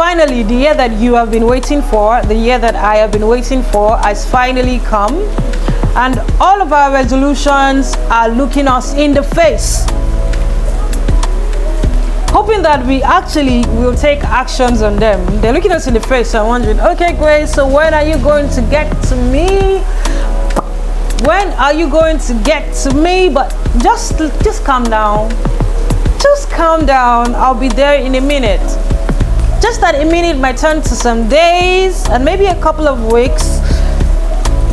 finally, the year that you have been waiting for, the year that I have been waiting for, has finally come. And all of our resolutions are looking us in the face, hoping that we actually will take actions on them. They're looking us in the face and wondering, okay, Grace, so when are you going to get to me? When are you going to get to me? But just calm down. Just calm down. I'll be there in a minute. Just that a minute might turn to some days and maybe a couple of weeks.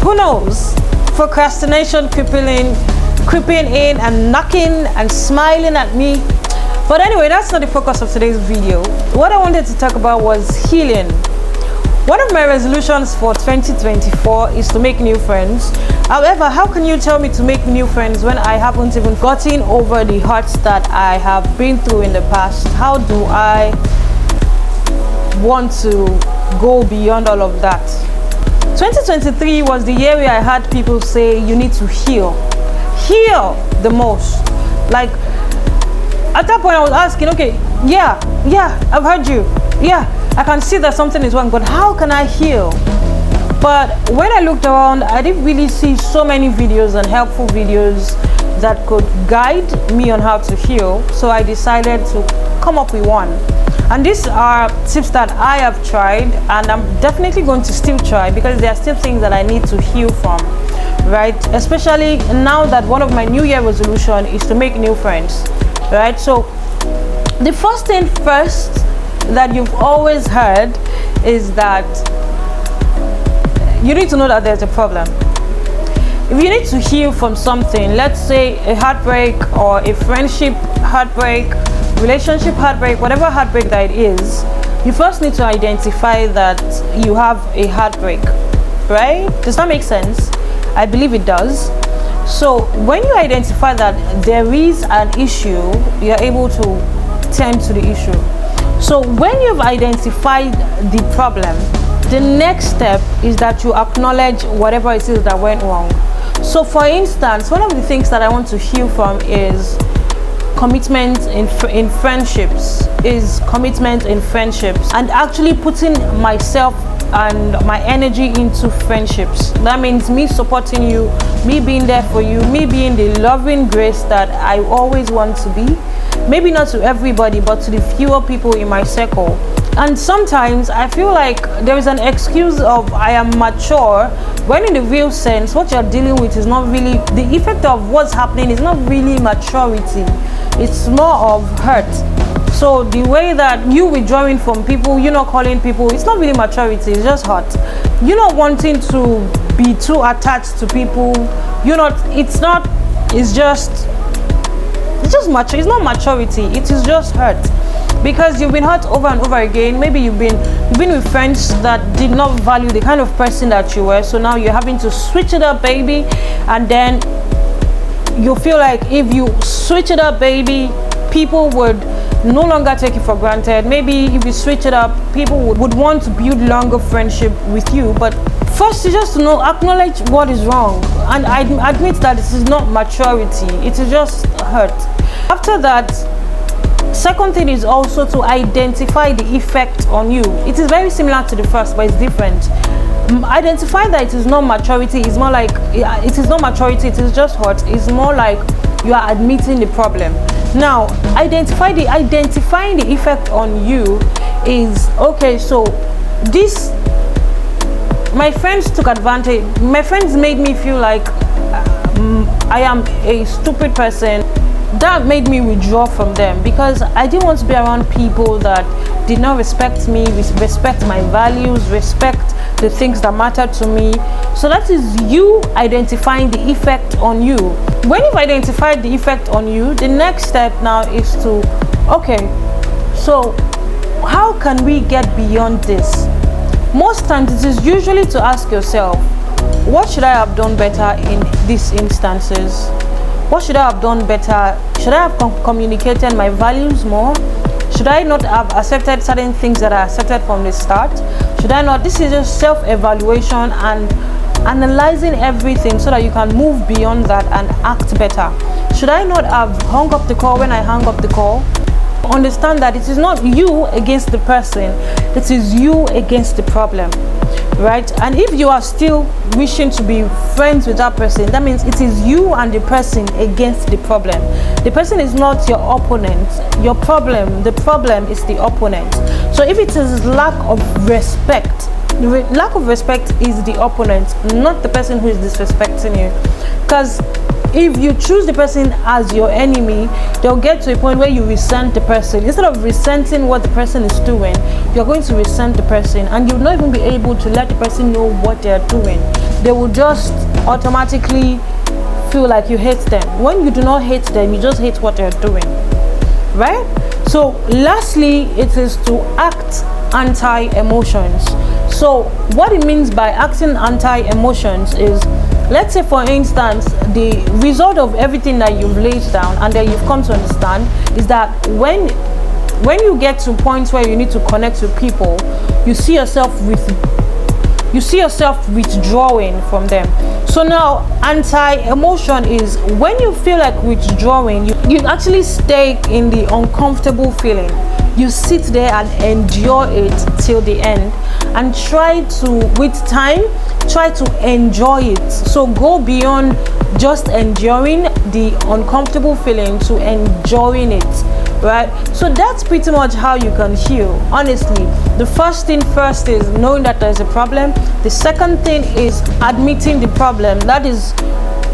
Who knows? Procrastination creeping in and knocking and smiling at me. But anyway, that's not the focus of today's video. What I wanted to talk about was healing. One of my resolutions for 2024 is to make new friends. However, how can you tell me to make new friends when I haven't even gotten over the hurts that I have been through in the past? How do I want to go beyond all of that? 2023 was the year where I had people say you need to heal the most. Like, at that point I was asking, okay, yeah, I've heard you, yeah, I can see that something is wrong, but how can I heal? But when I looked around, I didn't really see so many videos and helpful videos that could guide me on how to heal. So I decided to come up with one. And these are tips that I have tried, and I'm definitely going to still try, because there are still things that I need to heal from, right? Especially now that one of my New Year resolution is to make new friends, right? So the first thing first that you've always heard is that you need to know that there's a problem. If you need to heal from something, let's say a heartbreak or a friendship heartbreak, relationship heartbreak, whatever heartbreak that it is, you first need to identify that you have a heartbreak, right? Does that make sense? I believe it does. So when you identify that there is an issue, you're able to tend to the issue. So when you've identified the problem, the next step is that you acknowledge whatever it is that went wrong. So for instance, one of the things that I want to heal from is commitment in friendships, and actually putting myself and my energy into friendships. That means me supporting you, me being there for you, me being the loving Grace that I always want to be. Maybe not to everybody, but to the fewer people in my circle. And sometimes I feel like there is an excuse of I am mature, when in the real sense what you're dealing with is not really, the effect of what's happening is not really maturity, it's more of hurt. So the way that you withdrawing from people, you're not calling people, it's not really maturity, it's just hurt. You're not wanting to be too attached to people, it's just it's not maturity, it is just hurt. Because you've been hurt over and over again. Maybe you've been with friends that did not value the kind of person that you were, so now you're having to switch it up, baby. And then you feel like if you switch it up, baby, people would no longer take it for granted. Maybe if you switch it up, people would want to build longer friendship with you. But first, you just acknowledge what is wrong, and I admit that this is not maturity, it is just hurt. After that, second thing is also to identify the effect on you. It is very similar to the first, but it's different. Identify that it is not maturity, it's more like it is not maturity, it is just hurt. It's more like you are admitting the problem. Now, identifying the effect on you is, okay, so this, my friends took advantage, my friends made me feel like I am a stupid person. That made me withdraw from them, because I didn't want to be around people that did not respect me, respect my values, respect the things that matter to me. So that is you identifying the effect on you. When you've identified the effect on you, the next step now is to, okay, so how can we get beyond this? Most times it is usually to ask yourself, what should I have done better in these instances? What should I have done better? Should I have communicated my values more? Should I not have accepted certain things that I accepted from the start? Should I not? This is just self-evaluation and analyzing everything so that you can move beyond that and act better. Should I not have hung up the call when I hung up the call? Understand that it is not you against the person, it is you against the problem, right? And if you are still wishing to be friends with that person, that means it is you and the person against the problem. The person is not your opponent. The problem is the opponent. So if it is lack of respect, lack of respect is the opponent, not the person who is disrespecting you. Because if you choose the person as your enemy, they'll get to a point where you resent the person. Instead of resenting what the person is doing, you're going to resent the person, and you'll not even be able to let the person know what they're doing. They will just automatically feel like you hate them. When you do not hate them, you just hate what they're doing, right? So lastly, it is to act anti-emotions. So what it means by acting anti-emotions is, let's say for instance, the result of everything that you've laid down and that you've come to understand is that when you get to points where you need to connect with people, you see yourself withdrawing from them. So now anti-emotion is when you feel like withdrawing, you actually stay in the uncomfortable feeling. You sit there and endure it till the end, and with time try to enjoy it. So go beyond just enduring the uncomfortable feeling to enjoying it, right? So that's pretty much how you can heal. Honestly, the first thing first is knowing that there's a problem. The second thing is admitting the problem. That is,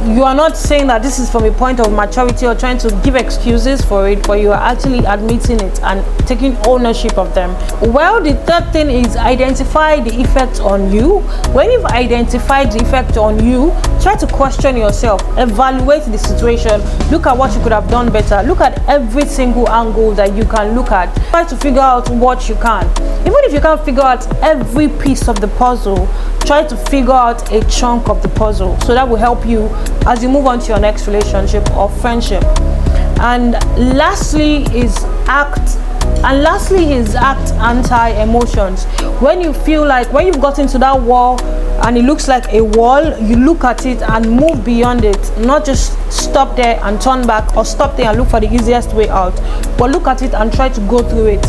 you are not saying that this is from a point of maturity or trying to give excuses for it, but you are actually admitting it and taking ownership of them. Well, the third thing is identify the effect on you. When you've identified the effect on you, try to question yourself, evaluate the situation, look at what you could have done better, look at every single angle that you can look at, try to figure out what you can. Even if you can't figure out every piece of the puzzle, try to figure out a chunk of the puzzle, so that will help you as you move on to your next relationship or friendship. And lastly is act anti-emotions. When you feel like, when you've gotten to that wall and it looks like a wall, you look at it and move beyond it, not just stop there and turn back, or stop there and look for the easiest way out, but look at it and try to go through it.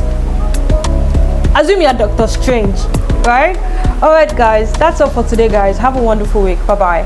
Assume you're Dr. Strange, right? All right guys, that's all for today guys. Have a wonderful week. Bye bye.